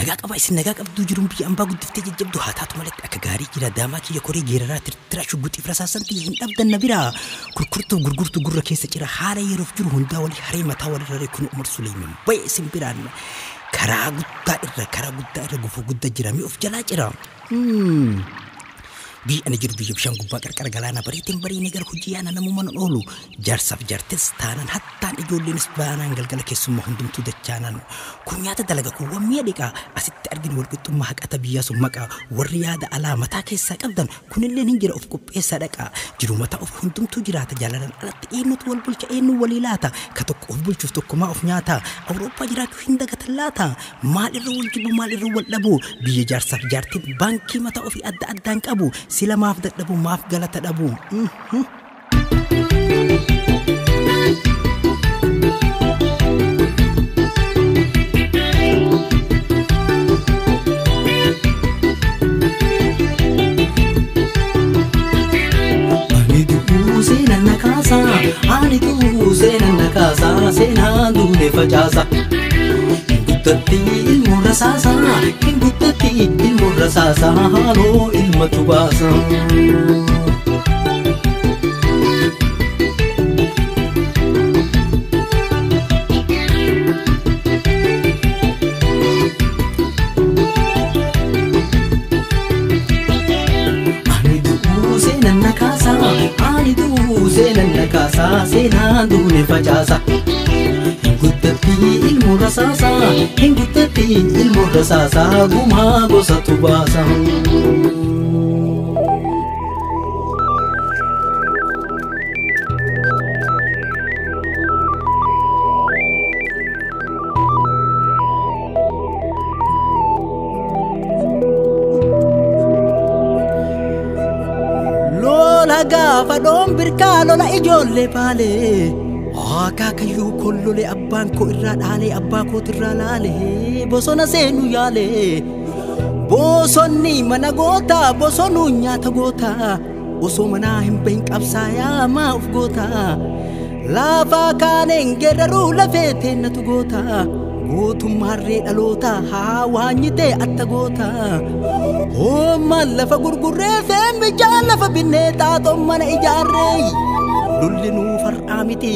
Nagak apa isin nagak abdu jirum bi amba guddifte jajjabdu haataatu malet akka gaarii jira daamaa kiyya koree geeraraa tirtira shugguxii firasaasantii hin dhabdan na biraa kurkurtuu gurgurtuu gurra keessa jira haala yeroof jiru hundaa walii haree mataa walirraree kun Umar Suleyman baye isin biraan karaa guddaa irra gufuu guddaa jira mi of jalaa jira. Bi ana jiru biyya bishaan gubbaa qarqara galaana bariitiin bariinii gara hojii ana namummaan oolu jaarsaaf jaartes taanan hattaan ijoolleenis baanaan galgala keessummaa hundumtuu dachaanan kun nyaata dalaga kuuwwan mi'a dhiqaa asitti arginu walqixxummaa haqata biyyaa sun maqaa warri yaada alaa mataa keessaa qabdan kunillee hin jira of qopheessaa dhaqaa jiru mataa of hundumtuu jiraata jaalalan alatti eenyutu wal bulcha eenyu walii laata ka tokko of bulchuuf tokkumaa of nyaata Awurooppaa jiraachuu hin dagatan laata maalirra wal jibu maalirra wal dhabu biyya jaarsaaf jaartiin baankii mataa ofii adda addaan qabu sila maaf dadhabu maaf galata dhabu. Ani tu seenan nakasa seenaan duune facaasa guddatti ilmu rasaasa guddatti ilmu rasaasa haaloo ilmatu baasa. Seenan nakasa seenaan duune facaasa guddatti ilmu rasaasa guddatti ilmu rasaasa gumaa gosatu baasa. Gaafa doon birkaa lola ijoollee baalee akaakayyuu kollolee abbaan koo irraa dhaalee abbaa kootu irraa laalee bosona seenuu yaalee bosonni mana gootaa bosonuu nyaata gootaa osoo manaa hin bahin qabsaayaa maa of gootaa laafaa kaaneen geeraruu lafee teennatu gootaa gootummaarree dhaloota haa waanyitee atta goota hoommaan lafa gurgurree feemmi jaan lafa binnee xaaxoon mana ijaarree lulli nuu far'aa miti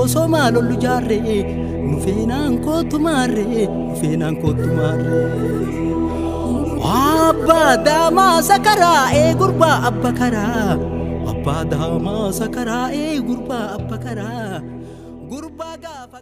osoo maa lollu jaarree nu feenaan kootumaarree abbaa daamaa sakaraa gurbaa abba karaa abbaa daamaa sakaraa gurbaa abba karaa gurbaa gaafa